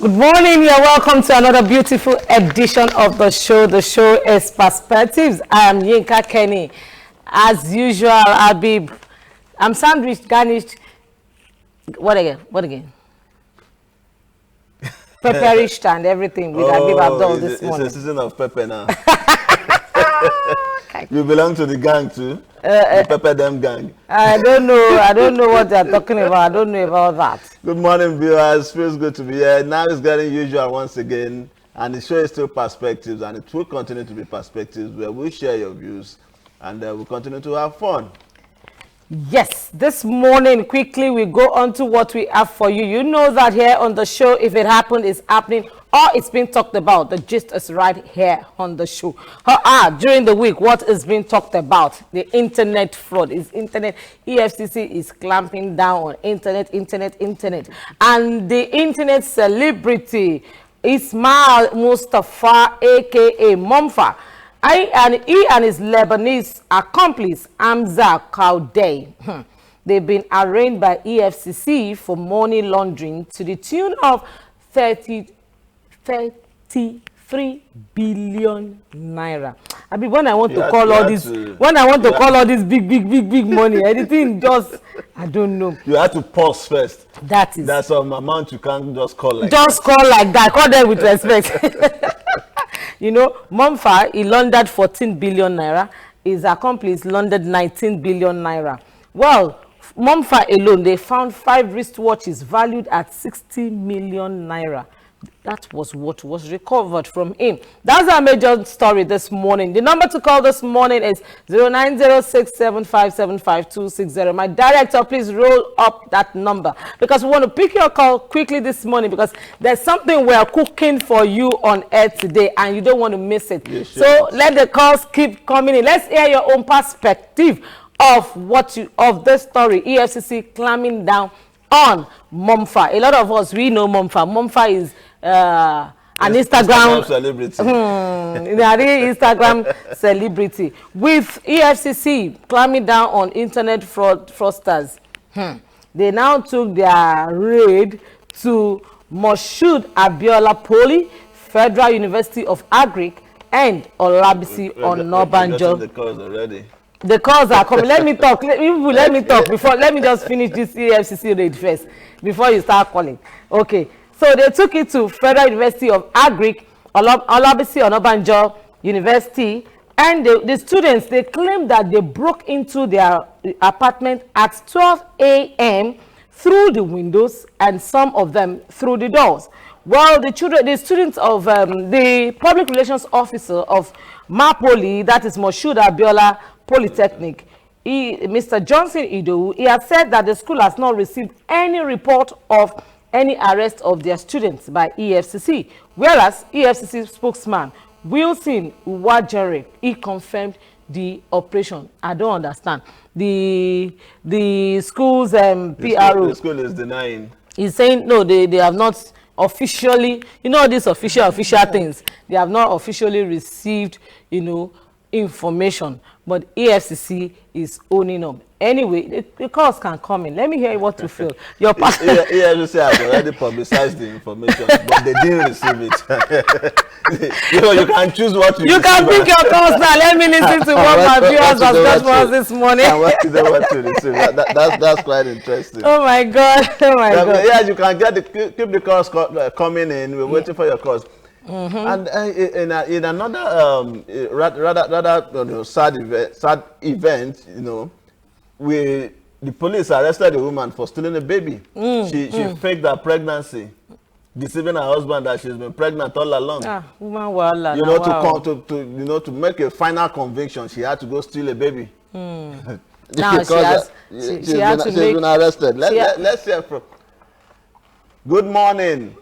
Good morning, you're welcome to another beautiful edition of the show. The show is Perspectives. I am Yinka Kenny. As usual, I'm sandwiched, garnished. What again? Pepperished and everything with Habib Abdul this morning. It's a season of pepper now. You belong to the gang too? The Pepper Them gang. I don't know what they're talking about. I don't know about that. Good morning, viewers. Feels good to be here. Now it's getting usual once again. And the show is still Perspectives. And it will continue to be Perspectives where we share your views. And we'll continue to have fun. Yes, this morning, quickly, we go on to what we have for you. You know that here on the show, if it happened, it's happening, or it's been talked about. The gist is right here on the show. During the week, what is being talked about? The internet fraud. EFCC is clamping down on internet. And the internet celebrity, Ismail Mustafa, a.k.a. Momfa, he and his Lebanese accomplice, Hamza Kaudey, they've been arraigned by EFCC for money laundering to the tune of 33 billion naira. I mean, when I want to call all this, big money, anything just, I don't know. You have to pause first. That's some amount you can't just call like that. Call them with respect. You know, Momfa, he laundered 14 billion naira. His accomplice laundered 19 billion naira. Well, Momfa alone, they found 5 wristwatches valued at 60 million naira. That was what was recovered from him. That's our major story this morning. The number to call this morning is 09067575 My director, please roll up that number because we want to pick your call quickly this morning because there's something we're cooking for you on air today and you don't want to miss it. Yes, so let the calls keep coming in. Let's hear your own perspective of this story. EFCC clamping down on Momfa. A lot of us, we know Momfa. Momfa is an Instagram celebrity. Instagram celebrity. With EFCC clamping down on internet fraudsters, they now took their raid to Moshood Abiola Poly, Federal University of Agric, and Olabisi Onabanjo. The calls already. The calls are coming. Let me talk. Let me talk before. Let me just finish this EFCC raid first before you start calling. Okay. So they took it to Federal University of Agric, Olabisi Onabanjo University, and the students, they claimed that they broke into their apartment at 12 a.m. through the windows and some of them through the doors. Well, the students of the public relations officer of Mapoli, that is Moshood Abiola Polytechnic, Mr. Johnson Idowu, he has said that the school has not received any report of any arrest of their students by EFCC, whereas EFCC spokesman Wilson Uwajere, he confirmed the operation. I don't understand. The school's PRO. The school is denying. He's saying no, they have not officially, these official things, they have not officially received, information, but EFCC is owning up. Anyway, the calls can come in. Let me hear what you feel. Your EFCC has already publicized the information, but they didn't receive it. You can choose what you can pick your calls now. Let me listen to what my viewers have got for us this morning. And what you don't want to receive. That's quite interesting. Oh my God. God. Yeah, you can keep the calls coming in. We're waiting for your calls. And in another rather sad event, the police arrested a woman for stealing a baby. She faked her pregnancy, deceiving her husband that she's been pregnant all along. To make a final conviction, she had to go steal a baby. Now she's been arrested. Let's hear from. Good morning.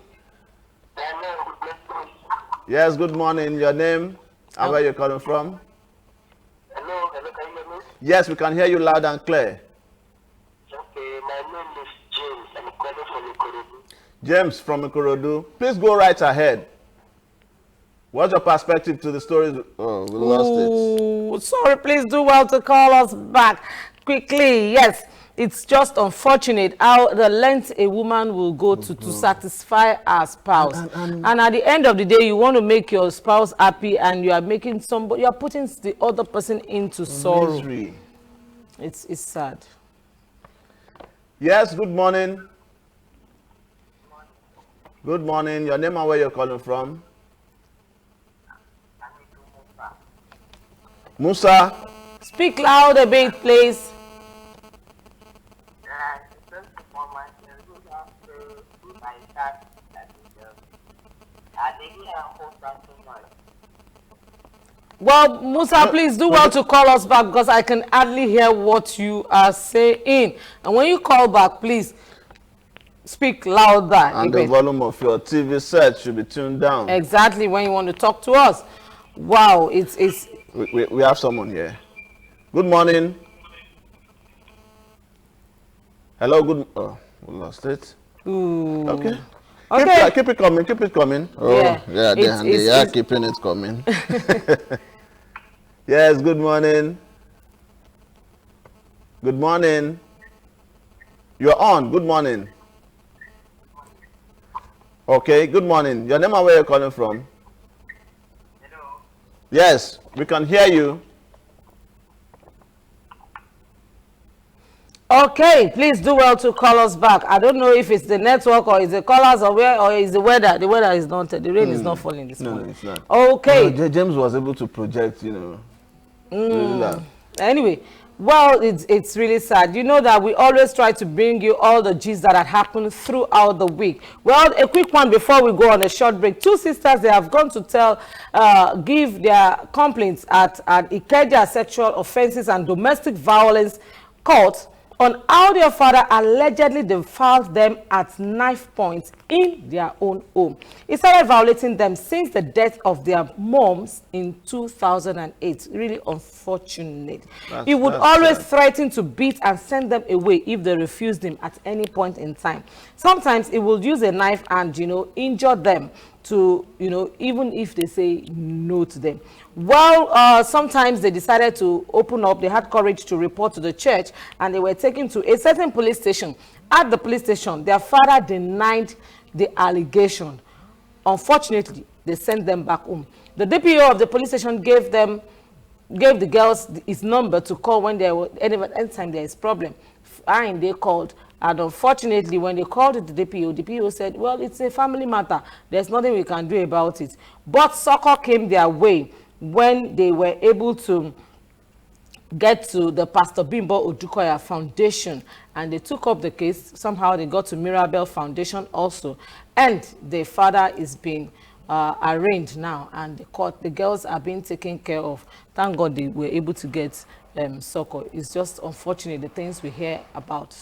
Yes, good morning. Your name and where you're calling from? Hello, can you hear me? Yes, we can hear you loud and clear. Okay, my name is James. I'm calling from Ikorodu. James from Ikorodu. Please go right ahead. What's your perspective to the story? Oh, we lost it. Sorry, please do well to call us back quickly. Yes, it's just unfortunate how the length a woman will go to satisfy her spouse. And at the end of the day, you want to make your spouse happy, and you are making somebody, you are putting the other person into sorrow. Misery. It's sad. Yes, good morning. Good morning. Your name and where you're calling from? Musa. Speak loud a bit, please. Well, Musa, please do well to call us back, because I can hardly hear what you are saying. And when you call back, please speak louder. And the volume of your TV set should be tuned down. Exactly, when you want to talk to us. Wow, it's we have someone here. Good morning. Hello, good. Oh, we lost it. Ooh. Okay. Okay. Keep it coming. Keep it coming. Oh, yeah, they are keeping it coming. Yes, good morning. Good morning. You're on. Good morning. Okay, good morning. Your name and where you're calling from? Hello. Yes, we can hear you. Okay, please do well to call us back. I don't know if it's the network or it's the callers or where, or is the weather. The weather is not, the rain is not falling this morning. No, it's not. Okay. No, James was able to project, really that. Anyway, well, it's really sad. You know that we always try to bring you all the gist that had happened throughout the week. Well, a quick one before we go on a short break. Two sisters, they have gone to give their complaints at Ikeja Sexual Offences and Domestic Violence Court on how their father allegedly defiled them at knife point in their own home. He started violating them since the death of their moms in 2008. Really unfortunate. He would always threaten to beat and send them away if they refused him at any point in time. Sometimes he will use a knife and, injure them to, even if they say no to them. Well, sometimes they decided to open up. They had courage to report to the church, and they were taken to a certain police station. At the police station, their father denied the allegation. Unfortunately, they sent them back home. The DPO of the police station gave the girls his number to call when there was anytime there is problem. Fine, they called. And unfortunately, when they called the DPO said, well, it's a family matter. There's nothing we can do about it. But succor came their way when they were able to get to the Pastor Bimbo Odukoya Foundation, and they took up the case. Somehow they got to Mirabel Foundation also, and the father is being arraigned now, and the girls are being taken care of. Thank God they were able to get succor. It's just unfortunate, the things we hear about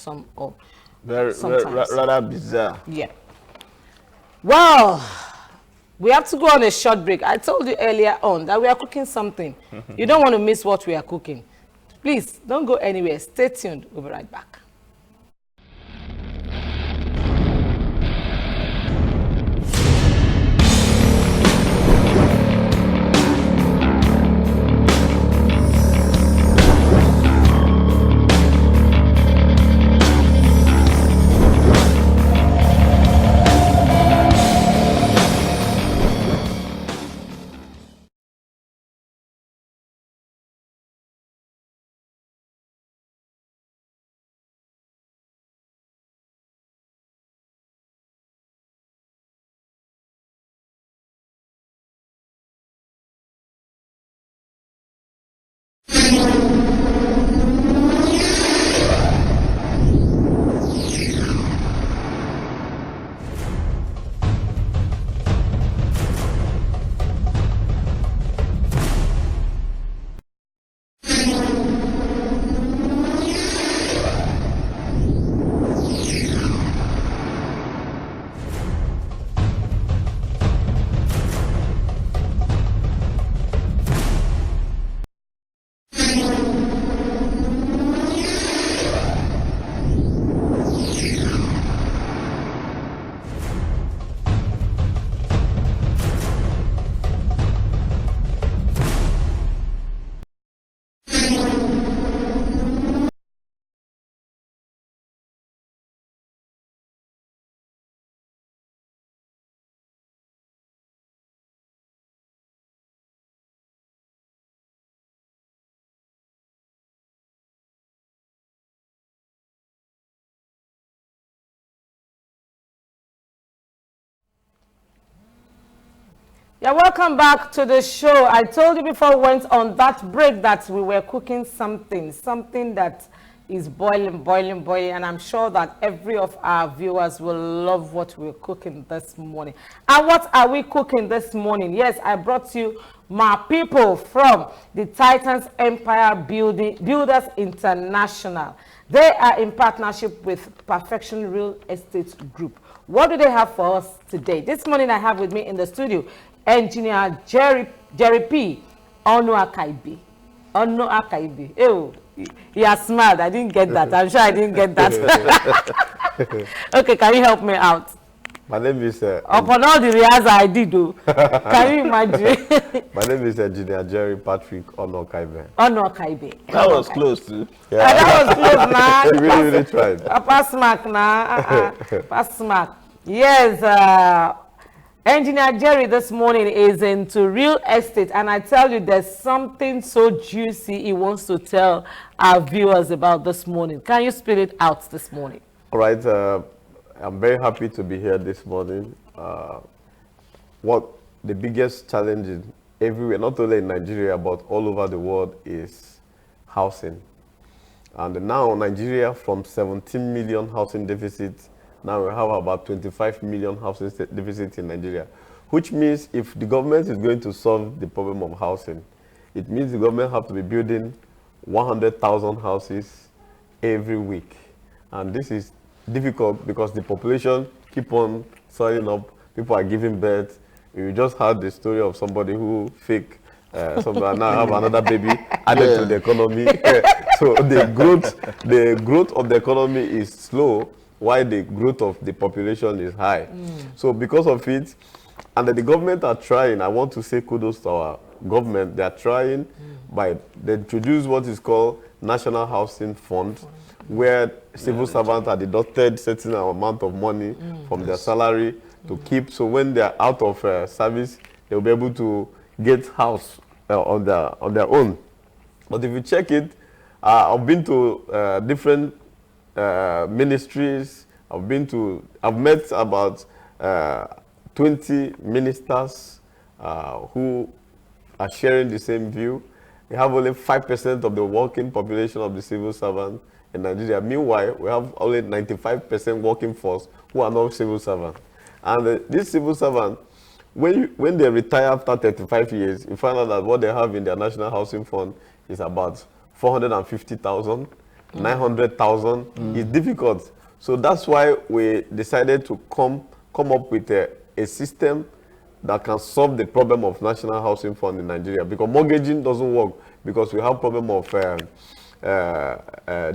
Very rather bizarre. Yeah. Well, we have to go on a short break. I told you earlier on that we are cooking something. You don't want to miss what we are cooking. Please don't go anywhere. Stay tuned. We'll be right back. Yeah, welcome back to the show. I told you before we went on that break that we were cooking something that is boiling, and I'm sure that every of our viewers will love what we're cooking this morning. And what are we cooking this morning? Yes, I brought you my people from the Titans Empire Builders International. They are in partnership with Perfection Real Estate Group. What do they have for us today? This morning I have with me in the studio Engineer Jerry P. Onu Akaibi. Ew, he has smiled. I didn't get that. I'm sure I didn't get that. Okay, can you help me out? My name is... Upon all the rehearsal I did, though. Can you imagine? My name is Engineer Jerry Patrick Onu Akaibi. Onu Akaibi. That was close too. Yeah. That was close, nah. You really tried. Pass mark, nah. Pass mark. Yes, Engineer Jerry this morning is into real estate, and I tell you there's something so juicy he wants to tell our viewers about this morning. Can you spit it out this morning? All right. I'm very happy to be here this morning. What the biggest challenge is everywhere, not only in Nigeria, but all over the world, is housing. And now Nigeria, from 17 million housing deficit, now we have about 25 million housing deficit in Nigeria, which means if the government is going to solve the problem of housing, it means the government have to be building 100,000 houses every week. And this is difficult because the population keep on swelling up, people are giving birth. You just heard the story of somebody who fake somebody now have another baby added to the economy. So the growth of the economy is slow, while the growth of the population is high. So because of it, and the government are trying, I want to say kudos to our government, they are trying they introduce what is called National Housing Fund, where civil servants are deducted certain amount of money from their salary to keep, so when they are out of service, they'll be able to get house on their own. But if you check it, I've been to different ministries. I've met about 20 ministers who are sharing the same view. We have only 5% of the working population of the civil servant in Nigeria. Meanwhile, we have only 95% working force who are not civil servants. And these civil servants, when they retire after 35 years, you find out that what they have in their National Housing Fund is about 450,000. 900,000 is difficult. So that's why we decided to come up with a system that can solve the problem of National Housing Fund in Nigeria, because mortgaging doesn't work because we have problem of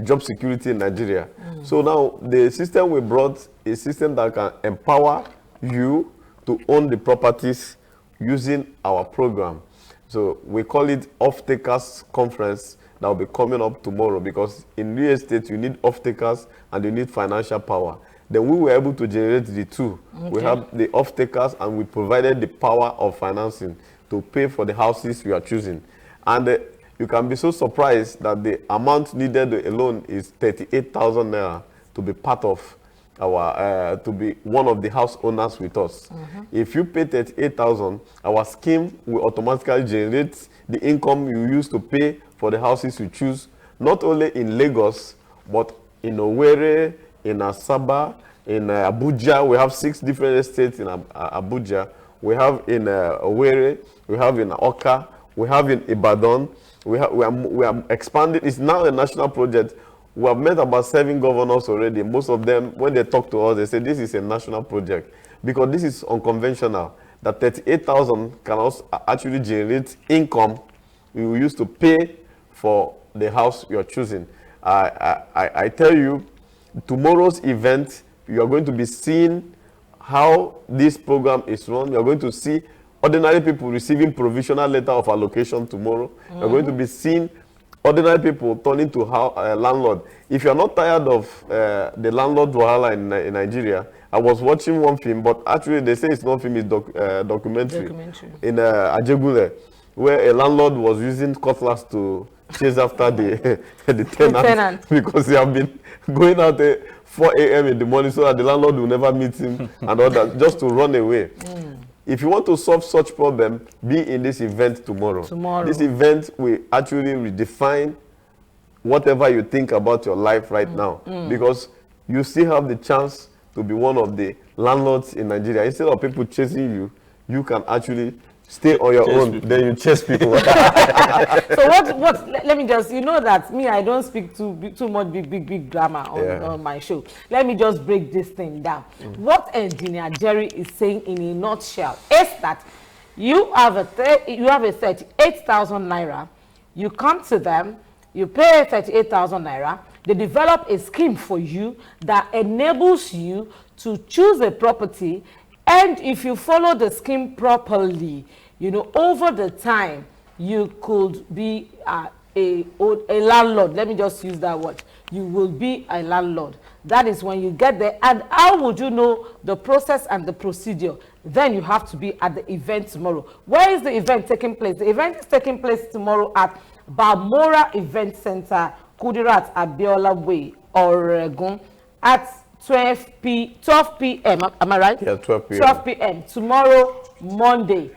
job security in Nigeria. So now the system we brought is a system that can empower you to own the properties using our program. So we call it Off-Takers Conference. That will be coming up tomorrow, because in real estate you need off-takers and you need financial power. Then we were able to generate the two. Okay. We have the off-takers and we provided the power of financing to pay for the houses you are choosing. And you can be so surprised that the amount needed alone is 38,000 naira to be part of our, to be one of the house owners with us. If you pay 38,000, our scheme will automatically generate the income you use to pay for the houses you choose, not only in Lagos, but in Owerri, in Asaba, in Abuja. We have 6 different estates in Abuja. We have in Owerri, we have in Oka, we have in Ibadan. We are expanding. It's now a national project. We have met about 7 governors already. Most of them, when they talk to us, they say this is a national project, because this is unconventional. That 38,000 can also actually generate income you will use to pay for the house you are choosing. I tell you, tomorrow's event, you are going to be seeing how this program is run. You are going to see ordinary people receiving provisional letter of allocation tomorrow. You are going to be seeing ordinary people turning to landlord. If you are not tired of the landlord wahala in Nigeria, I was watching one film, but actually they say it's not film, it's documentary. In Ajegule, where a landlord was using cutlass to chase after the tenant because they have been going out there 4 a.m. in the morning so that the landlord will never meet him and all that, just to run away. if you want to solve such problem, be in this event tomorrow. This event will actually redefine whatever you think about your life right now, because you still have the chance to be one of the landlords in Nigeria. Instead of people chasing you, you can actually stay on your own. Then you chase people. So let me just, you know that me, I don't speak too much big drama on my show. Let me just break this thing down. What Engineer Jerry is saying in a nutshell is that you have a 38,000 naira, you come to them, you pay 38,000 naira, they develop a scheme for you that enables you to choose a property, and if you follow the scheme properly, you know, over the time, you could be a landlord. Let me just use that word. You will be a landlord. That is when you get there. And how would you know the process and the procedure? Then you have to be at the event tomorrow. Where is the event taking place? The event is taking place tomorrow at Balmora Event Center, Kudirat Abiola Way, Oregon, at 12 p.m. Am I right? Yeah, 12 p.m. 12 p.m. tomorrow, Monday.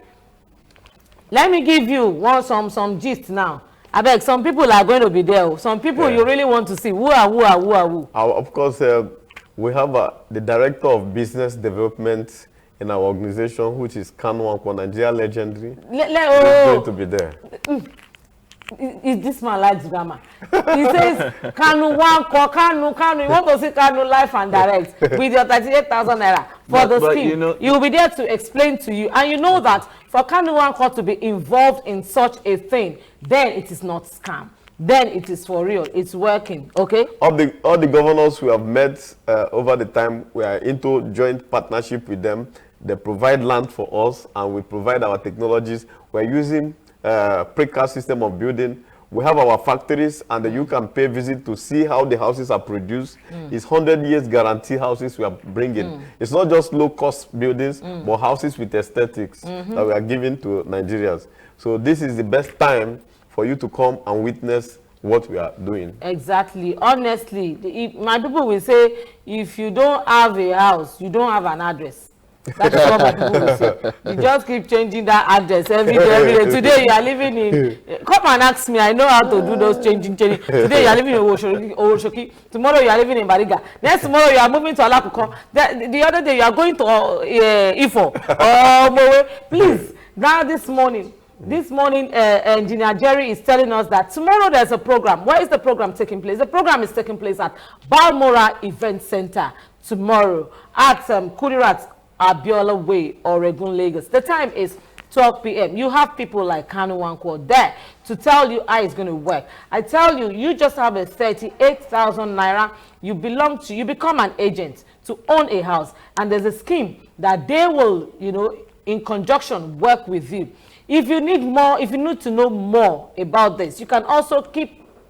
Let me give you some gist now. I beg, some people are going to be there. Some people you really want to see. Who are? Of course, we have the Director of Business Development in our organization, which is Kanu Wankwo, Nigeria Legendary. He's going to be there. Is this man likes drama? He says, Kanu Wankwo, Kanu. You want to see Kanu live and direct with your 38,000 naira for the scheme. You know, you'll be there to explain to you. And you know that for Kanu Wankwo to be involved in such a thing, then it is not scam. Then it is for real. It's working. Okay? All the governors we have met over the time, we are into joint partnership with them. They provide land for us, and we provide our technologies. We're using precast system of building. We have our factories, and you can pay visit to see how the houses are produced. It's 100 years guarantee houses we are bringing. It's not just low-cost buildings, but houses with aesthetics that we are giving to Nigerians. So this is the best time for you to come and witness what we are doing. Exactly. Honestly, my people will say, if you don't have a house, you don't have an address. That is what my people will say. You just keep changing that address every day. Today you are living in, come and ask me, I know how to do those changing. Today you are living in Owoshoki. Tomorrow you are living in Bariga. Next tomorrow you are moving to Alakuko. The other day you are going to Ifo. Please, now this morning, Engineer Jerry is telling us that tomorrow there's a program. Where is the program taking place? The program is taking place at Balmora Event Center tomorrow at Kudirat Abiola Way, Oregon, Lagos. The time is 12 p.m. You have people like Kanu Wankwo there to tell you how it's going to work. I tell you, you just have a 38,000 naira. You become an agent to own a house. And there's a scheme that they will, you know, in conjunction work with you. If you need more, if you need to know more about this, you can also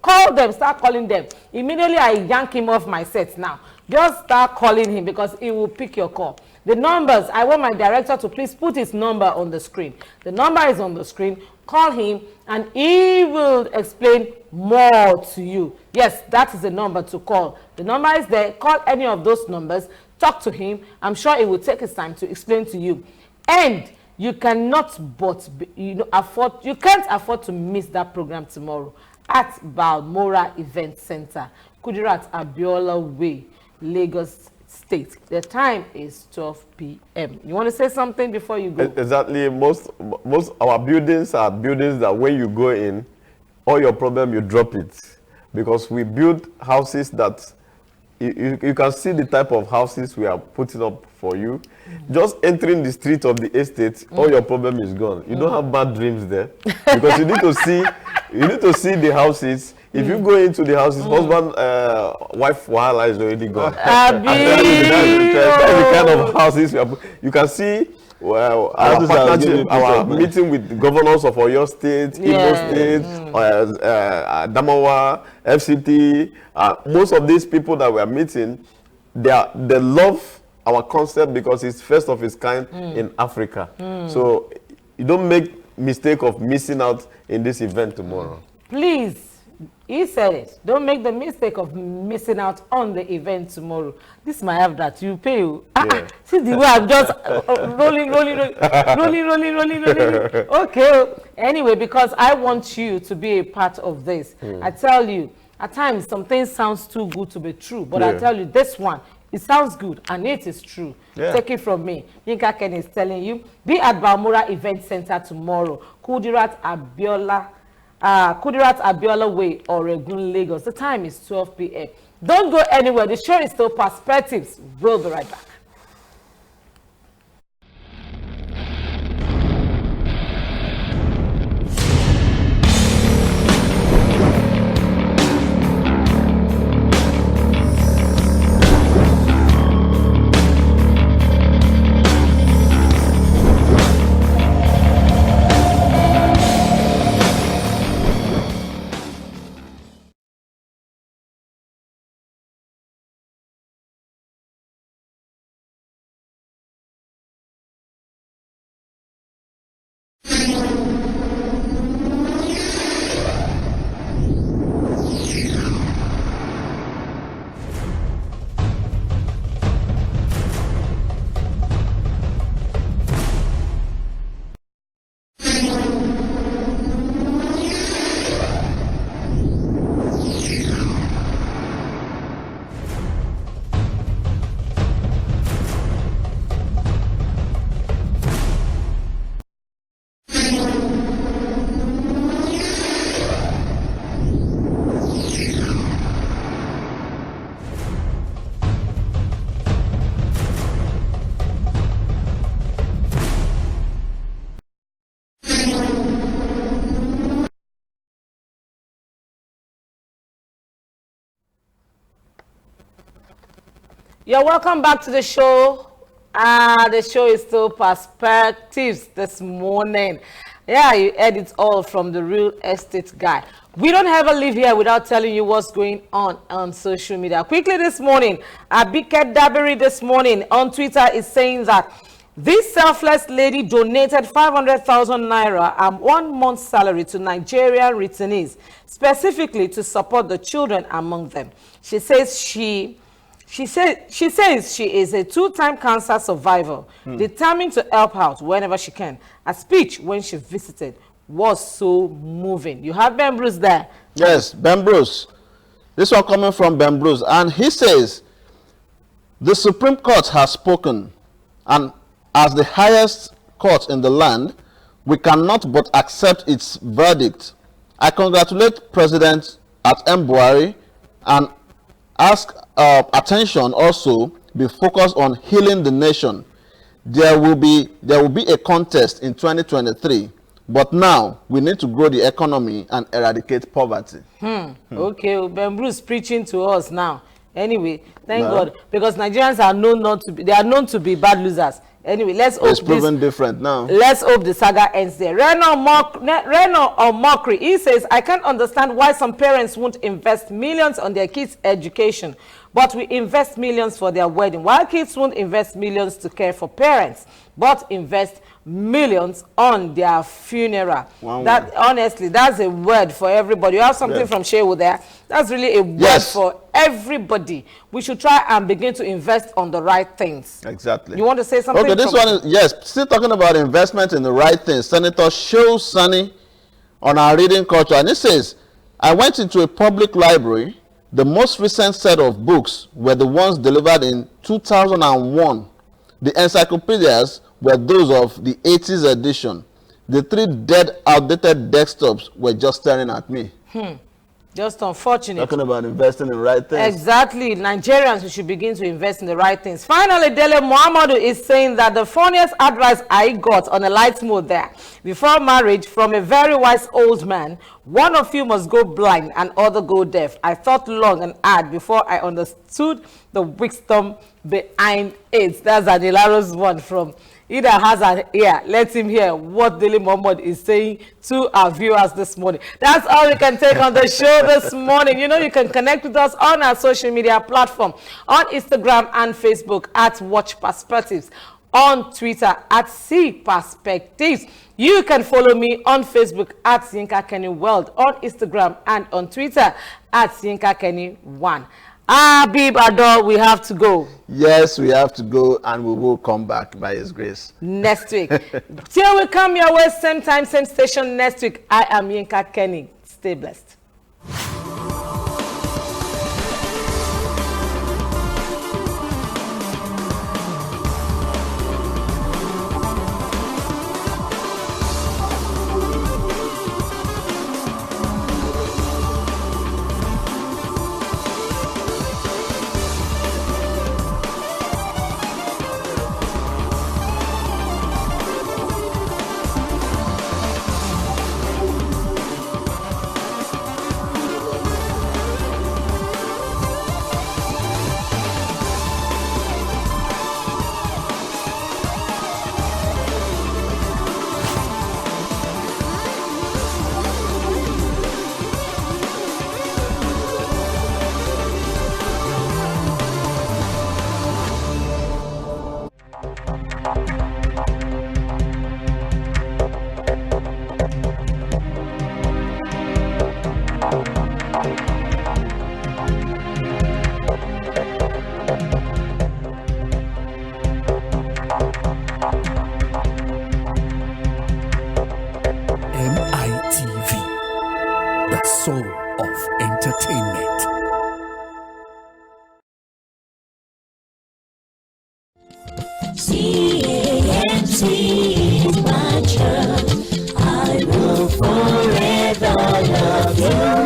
call them, start calling them. Immediately I yank him off my set now. Just start calling him because he will pick your call. The numbers, I want my director to please put his number on the screen. The number is on the screen. Call him and he will explain more to you. Yes, that is the number to call. The number is there. Call any of those numbers. Talk to him. I'm sure it will take his time to explain to you. And you cannot you can't afford to miss that program tomorrow at Balmora Event Center, Kudirat Abiola Way, Lagos State. The time is 12 p.m. You want to say something before you go? Exactly. Most our buildings are buildings that when you go in, all your problem you drop it, because we build houses that you can see the type of houses we are putting up for you. Just entering the street of the estate, all your problem is gone. You don't have bad dreams there, because you need to see the houses. If you go into the houses, husband, wife, wahala is already gone. That's the kind of houses you can see. Well, our meeting with the governors of Oyo State, Imo State, Adamawa, FCT, most of these people that we are meeting, they love our concept because it's first of its kind in Africa. So you don't make mistake of missing out in this event tomorrow. Please, He said it. Don't make the mistake of missing out on the event tomorrow. This might have that you pay. See the way I'm just rolling. Okay. Anyway, because I want you to be a part of this. I tell you, at times some things sounds too good to be true, but I tell you, this one, it sounds good and it is true. Take it from me. Yinka Ken is telling you, be at Balmora Event Center tomorrow. Kudirat Abiola Way, Oregun, Lagos. The time is 12 p.m. Don't go anywhere. The show is still Perspectives. We'll be right back. You're welcome back to the show. The show is still Perspectives this morning. Yeah, you heard it all from the real estate guy. We don't ever leave here without telling you what's going on social media. Quickly this morning, Abike Dabiri this morning on Twitter is saying that this selfless lady donated 500,000 naira and 1 month's salary to Nigerian returnees, specifically to support the children among them. She says she says she is a 2-time cancer survivor, determined to help out whenever she can. A speech when she visited was so moving. You have Ben Bruce there. Yes, Ben Bruce. This one coming from Ben Bruce. And he says, the Supreme Court has spoken, and as the highest court in the land, we cannot but accept its verdict. I congratulate President M. Buhari and ask attention also be focused on healing the nation. There will be a contest in 2023, but now we need to grow the economy and eradicate poverty. Okay, Ben Bruce preaching to us now. Anyway, thank God, because Nigerians are known to be bad losers. Anyway, let's hope it's proven different now. Let's hope the saga ends there. Reno or Mockery, he says, I can't understand why some parents won't invest millions on their kids' education, but we invest millions for their wedding, while kids won't invest millions to care for parents, but invest millions on their funeral. Honestly, that's a word for everybody. You have something from Shehu there. That's really a word for everybody. We should try and begin to invest on the right things. Exactly. You want to say something? Okay, this one is, still talking about investment in the right things. Senator Shehu Sani on our reading culture. And it says, I went into a public library. The most recent set of books were the ones delivered in 2001. The encyclopedias were those of the 80s edition. The 3 dead, outdated desktops were just staring at me. Just unfortunate. Talking about investing in the right things. Exactly. Nigerians, we should begin to invest in the right things. Finally, Dele Muhammadu is saying that the funniest advice I got on a light mode there before marriage from a very wise old man, one of you must go blind and other go deaf. I thought long and hard before I understood the wisdom behind it. That's Adilaro's one from Either has an ear, let him hear what Dele Mohammed is saying to our viewers this morning. That's all we can take on the show this morning. You know, you can connect with us on our social media platform, on Instagram and Facebook at Watch Perspectives, on Twitter at See Perspectives. You can follow me on Facebook at Yinka Kenny World, on Instagram and on Twitter at Yinka Kenny 1. Habib Ador, we have to go. Yes, we have to go, and we will come back by His grace next week. Till we come your way, same time, same station next week. I am Yinka Kenny. Stay blessed. MITV, the soul of entertainment. CAMC is my church. I will forever love you.